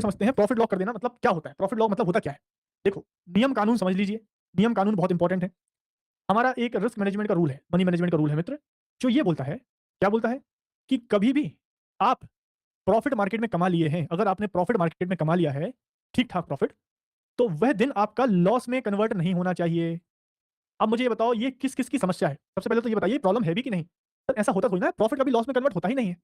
समझते हैं profit lock कर देना मतलब क्या होता है? प्रॉफिट लॉक मतलब होता क्या है? देखो, नियम कानून समझ लीजिए, नियम कानून बहुत इंपॉर्टेंट है। हमारा एक रिस्क मैनेजमेंट का रूल है, मनी मैनेजमेंट का रूल है मित्र, जो ये बोलता है, क्या बोलता है? कि कभी भी आप प्रॉफिट मार्केट में कमा लिए हैं, अगर आपने प्रॉफिट मार्केट में कमा लिया है, ठीक-ठाक प्रॉफिट, तो वह दिन आपका लॉस में कन्वर्ट नहीं होना चाहिए। अब मुझे ये बताओ ये किस-किस की समस्या है? सबसे पहले तो ये बताइए प्रॉब्लम है भी कि नहीं? सर ऐसा होता थोड़ी ना है, प्रॉफिट कभी लॉस में कन्वर्ट होता ही नहीं है।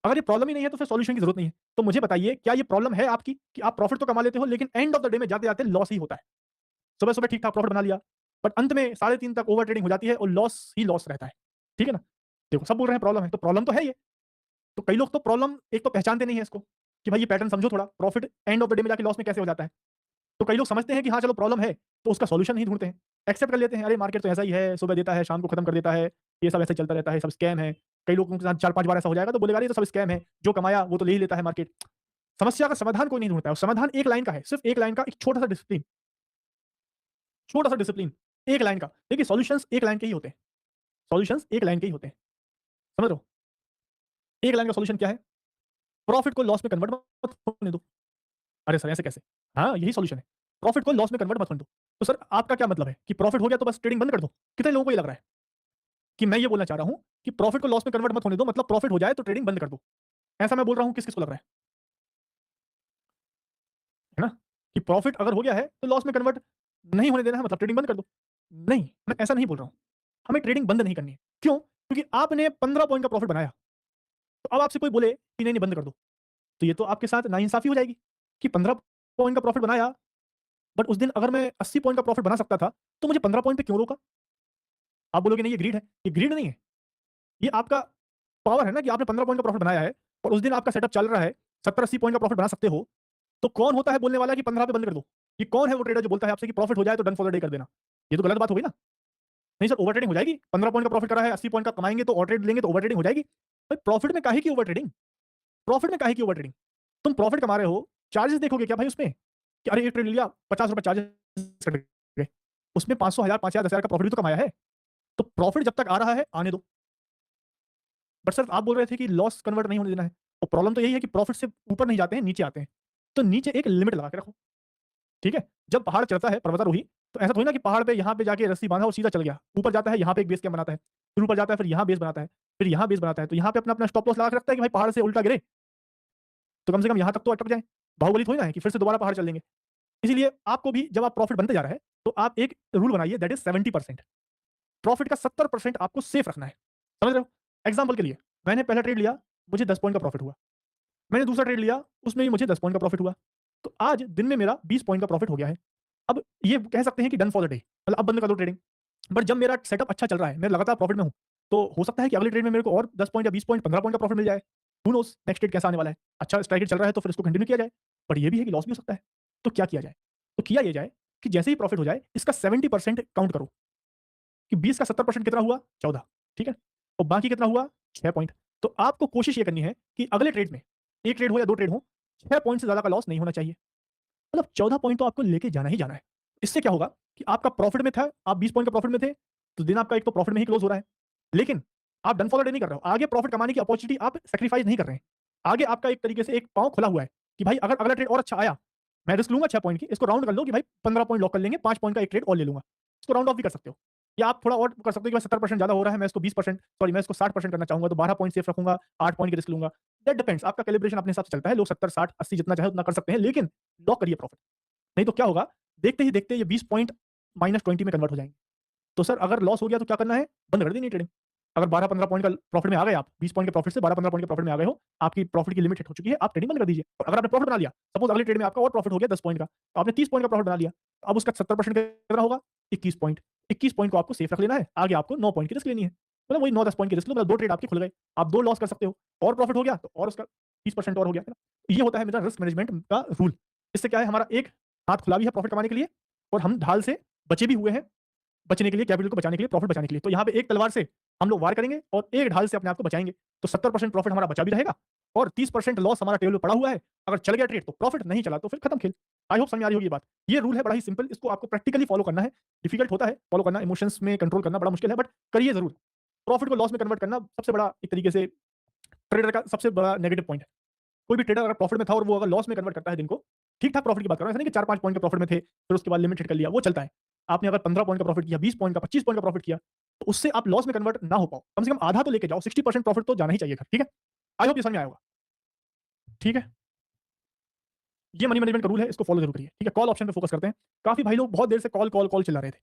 अगर ये प्रॉब्लम ही नहीं है तो फिर सॉल्यूशन की ज़रूरत नहीं है। तो मुझे बताइए क्या ये प्रॉब्लम है आपकी कि आप प्रॉफिट तो कमा लेते हो लेकिन एंड ऑफ द डे में जाते-जाते लॉस ही होता है? सुबह-सुबह ठीक-ठाक प्रॉफिट बना लिया, बट अंत में 3:30 तक ओवर ट्रेडिंग हो जाती है और लॉस ही लॉस रहता है। ठीक है ना? देखो सब बोल रहे हैं प्रॉब्लम है, तो प्रॉब्लम तो है ये। तो कई लोग तो प्रॉब्लम एक तो पहचानते नहीं है इसको, कि भाई ये पैटर्न समझो थोड़ा, profit end of the day में जाके लॉस में कैसे हो जाता है। तो कई लोग समझते हैं कि हाँ, चलो प्रॉब्लम है, तो उसका सॉल्यूशन नहीं ढूँढते हैं। एक्सेप्ट कर लेते हैं, अरे मार्केट तो ऐसा ही है, सुबह देता है, शाम को खत्म कर देता है, ये सब ऐसे चलता रहता है, सब स्कैम है। कई लोगों के साथ 4-5 बार ऐसा हो जाएगा तो बोलेगा अरे ये तो सब स्कैम है, जो कमाया वो तो ले ही लेता है मार्केट। समस्या का समाधान कोई नहीं ढूँढता है और समाधान एक लाइन का है, सिर्फ एक लाइन का एक छोटा-सा डिसिप्लिन, एक लाइन का। देखिए सॉल्यूशंस एक लाइन के ही होते हैं, सॉल्यूशंस एक लाइन के ही होते हैं, समझ रहे हो? एक लाइन का सॉल्यूशन क्या है? प्रॉफिट को लॉस में कन्वर्ट मत होने दो। अरे सर ऐसे कैसे? हाँ, यही सॉल्यूशन है। प्रॉफिट को लॉस में कन्वर्ट मत होने दो। तो सर आपका क्या मतलब है कि प्रॉफिट हो गया तो बस ट्रेडिंग बंद कर दो? कितने लोगों को ये लग रहा है कि मैं ये बोलना चाह रहा हूँ कि प्रॉफिट को लॉस में कन्वर्ट मत होने दो मतलब प्रॉफिट हो जाए तो ट्रेडिंग बंद कर दो। ऐसा मैं बोल रहा हूँ किस-किस को लग रहा है ना? कि प्रॉफिट अगर हो गया है तो लॉस में कन्वर्ट नहीं होने देना है मतलब ट्रेडिंग बंद कर दो। नहीं, मैं ऐसा नहीं बोल रहा हूँ। हमें ट्रेडिंग बंद नहीं करनी है। क्यों? क्योंकि आपने 15 पॉइंट का प्रॉफिट बनाया, तो अब आपसे कोई बोले कि नहीं, नहीं बंद कर दो, तो ये तो आपके साथ नाइंसाफ़ी हो जाएगी कि 15 पॉइंट का प्रॉफिट बनाया, बट उस दिन अगर मैं 80 पॉइंट का प्रॉफिट बना सकता था, तो मुझे 15 पॉइंट पे क्यों रोका? आप बोलोगे नहीं ये ग्रीड है। ये ग्रीड नहीं है। ये आपका पावर है ना कि आपने 15 पॉइंट का प्रॉफिट बनाया है और उस दिन आपका सेटअप चल रहा है, 70-80 पॉइंट का प्रॉफिट बना सकते हो, तो कौन होता है बोलने वाला कि 15 पे बंद कर दो? ये कौन है वो ट्रेडर जो बोलता है आपसे कि प्रॉफिट हो जाए तो डन फॉर द डे कर देना? ये तो गलत बात हो गई ना। नहीं सर ओवर ट्रेडिंग हो जाएगी, 15 पॉइंट का प्रॉफिट करा है, 80 पॉइंट का कमाएँगे तो और ट्रेड लेंगे तो ओवर ट्रेडिंग हो जाएगी। भाई प्रॉफिट में काहे की ओवर ट्रेडिंग? प्रॉफिट में काहे की ओवर ट्रेडिंग? तुम प्रॉफिट कमा रहे हो, चार्जेस देखोगे क्या भाई उसमें? कि अरे एक ट्रेड लिया, ₹50 चार्जेस कट गए। उसमें 500, 1000, 5000, 10,000 का प्रॉफिट भी तो कमाया है। तो प्रॉफिट जब तक आ रहा है, आने दो। बट सर आप बोल रहे थे कि लॉस कन्वर्ट नहीं होने देना है। और प्रॉब्लम तो यही है कि प्रॉफिट से ऊपर नहीं जाते हैं, नीचे आते हैं। तो नीचे एक लिमिट लगा के रखो, ठीक है? जब पहाड़ चढ़ता है पर्वतारोही, तो ऐसा थोड़ी ना कि पहाड़ पे यहाँ पे जाके रस्सी बाँधा और सीधा चल गया। ऊपर जाता है, यहाँ पे एक बेस कैंप बनाता है, फिर ऊपर जाता है, फिर यहाँ बेस बनाता है, फिर यहाँ बेस बनाता है। तो यहाँ पे अपना-अपना स्टॉप लॉस लगा के रखता है कि भाई पहाड़ से उल्टा गिरे, तो कम से कम यहाँ तक तो अटक जाए। बाहुबली थोड़ी ना है कि फिर से दोबारा पहाड़ चल देंगे। इसीलिए आपको भी जब आप प्रॉफिट बनते जा रहा है, तो आप एक रूल बनाइए दैट इज़ 70%। प्रॉफिट का 70% आपको सेफ रखना है। समझ रहे हो? एग्ज़ाम्पल के लिए, मैंने पहला ट्रेड लिया, मुझे 10 पॉइंट का प्रॉफिट हुआ। मैंने दूसरा ट्रेड लिया, उसमें भी मुझे 10 पॉइंट का प्रॉफिट हुआ। तो आज दिन में मेरा 20 पॉइंट का प्रॉफिट हो गया है। अब ये कह सकते हैं कि डन फॉर द डे मतलब अब बंद कर दो ट्रेडिंग। बट जब मेरा सेटअप अच्छा चल रहा है, मैं लगातार प्रॉफिट में हूँ, तो हो सकता है कि अगले ट्रेड में मेरे को और 10 पॉइंट या 20 पॉइंट, 15 पॉइंट का प्रॉफिट मिल जाए। हू नोज़ नेक्स्ट ट्रेड कैसा आने वाला है? अच्छा स्ट्राइक रेट चल रहा है तो फिर इसको कंटिन्यू किया जाए। बट ये भी है कि लॉस भी हो सकता है। तो क्या किया जाए? तो किया ये जाए कि जैसे ही प्रॉफिट हो जाए, इसका 70% काउंट करो कि 20 का 70% कितना हुआ? 14 ठीक है? और बाकी कितना हुआ? 6 पॉइंट। तो आपको कोशिश ये करनी है कि अगले ट्रेड में 1 ट्रेड हो या 2 ट्रेड हो, 6 पॉइंट से ज़्यादा का लॉस नहीं होना चाहिए। मतलब 14 पॉइंट तो आपको लेके जाना ही जाना है। इससे क्या होगा कि आपका प्रॉफिट में था, आप 20 पॉइंट का प्रॉफिट में थे, तो दिन आपका एक तो प्रॉफिट में ही क्लोज़ हो रहा है। लेकिन आप डन फॉर द डे नहीं कर रहे हो। आगे प्रॉफिट कमाने की अपॉर्च्युनिटी आप सैक्रिफाइस नहीं कर रहे हैं। आगे आपका एक तरीके से एक पाँव खुला हुआ है कि भाई अगर अगला ट्रेड और अच्छा आया, मैं रिस्क लूँगा 6 पॉइंट की, इसको राउंड कर लो कि भाई 15 पॉइंट लॉक कर लेंगे, 5 पॉइंट का एक ट्रेड और ले लूँगा। इसको राउंड ऑफ भी कर सकते हो। या आप थोड़ा और कर सकते हो कि भाई 70% ज़्यादा हो रहा है, मैं इसको 20% सॉरी मैं इसको 60% करना चाहूँगा, तो 12 पॉइंट सेफ रखूँगा, 8 पॉइंट की रिस्क लूँगा। दैट डिपेंड्स आपका कैलिब्रेशन अपने हिसाब से चलता है। लोग 70, 60, 80 जितना चाहे उतना कर सकते हैं, लेकिन लॉक करिए प्रॉफिट। नहीं तो क्या होगा, देखते ही देखते ये 20 पॉइंट -20 में कन्वर्ट हो जाएँगे। तो सर अगर लॉस हो गया तो क्या करना है? बंद कर देनी है ट्रेडिंग। अगर 12-15 पॉइंट का प्रॉफिट में आ गए आप, 20 पॉइंट के प्रॉफिट से 12-15 पॉइंट के प्रॉफिट में आ गए हो, आपकी प्रॉफिट की लिमिट हिट हो चुकी है, आप ट्रेडिंग बंद कर दीजिए। और अगर आपने प्रॉफिट बना लिया, सपोज़ अगले ट्रेड में आपका और प्रॉफिट हो गया 10 पॉइंट का, तो आपने 30 पॉइंट का प्रॉफिट बना लिया। तो अब उसका 70% कितना होगा? 21 पॉइंट। 21 पॉइंट को आपको सेफ रख लेना है, आगे आपको 9 पॉइंट की रिस्क लेनी है। मतलब वही 9-10 पॉइंट की रिस्क लो, मतलब 2 ट्रेड आपके खुल गए। आप 2 लॉस कर सकते हो, और प्रॉफिट हो गया तो और उसका 30% और हो गया, है ना? ये होता है मेरा रिस्क मैनेजमेंट का रूल। इससे क्या है हमारा एक हाथ खुला भी है प्रॉफिट कमाने के लिए और हम ढाल से बचे भी हुए हैं, बचने के लिए, कैपिटल को बचाने के लिए, प्रॉफिट बचाने के लिए। तो यहाँ पे एक तलवार से हम लोग वार करेंगे और एक ढाल से अपने आप को बचाएँगे। तो 70% प्रॉफिट हमारा बचा भी रहेगा और 30% लॉस हमारा टेबल पे पड़ा हुआ है। अगर चल गया ट्रेड तो प्रॉफिट, नहीं चला तो फिर खत्म खेल। आई होप समझ में आ रही होगी ये बात। ये रूल है बड़ा ही सिंपल, इसको आपको प्रैक्टिकली फॉलो करना है। डिफिकल्ट होता है फॉलो करना, इमोशंस में कंट्रोल करना बड़ा मुश्किल है, बट करिए ज़रूर। प्रॉफिट को लॉस में कन्वर्ट करना सबसे बड़ा एक तरीके से ट्रेडर का सबसे बड़ा नेगेटिव पॉइंट है। कोई भी ट्रेडर अगर प्रॉफिट में था और वो अगर लॉस में कन्वर्ट करता है दिन को, ठीक-ठाक प्रॉफिट की बात कर रहा हूँ, ऐसा नहीं कि 4-5 पॉइंट के प्रॉफिट में थे, फिर उसके बाद लिमिट हिट कर लिया, वो चलता है। आपने अगर 15 पॉइंट का प्रॉफिट किया, 20 पॉइंट का, 25 पॉइंट का प्रॉफिट किया, तो उससे आप लॉस में कन्वर्ट ना हो पाओ। कम से कम आधा तो लेके जाओ, 60% प्रॉफिट तो जाना ही चाहिए घर, ठीक है? आई होप ये समझ में आया होगा, ठीक है? ये मनी मैनेजमेंट का रूल है, इसको फॉलो ज़रूर करिए, ठीक है? कॉल ऑप्शन पे फोकस करते हैं। काफ़ी भाई लोग बहुत देर से कॉल चिल्ला रहे थे।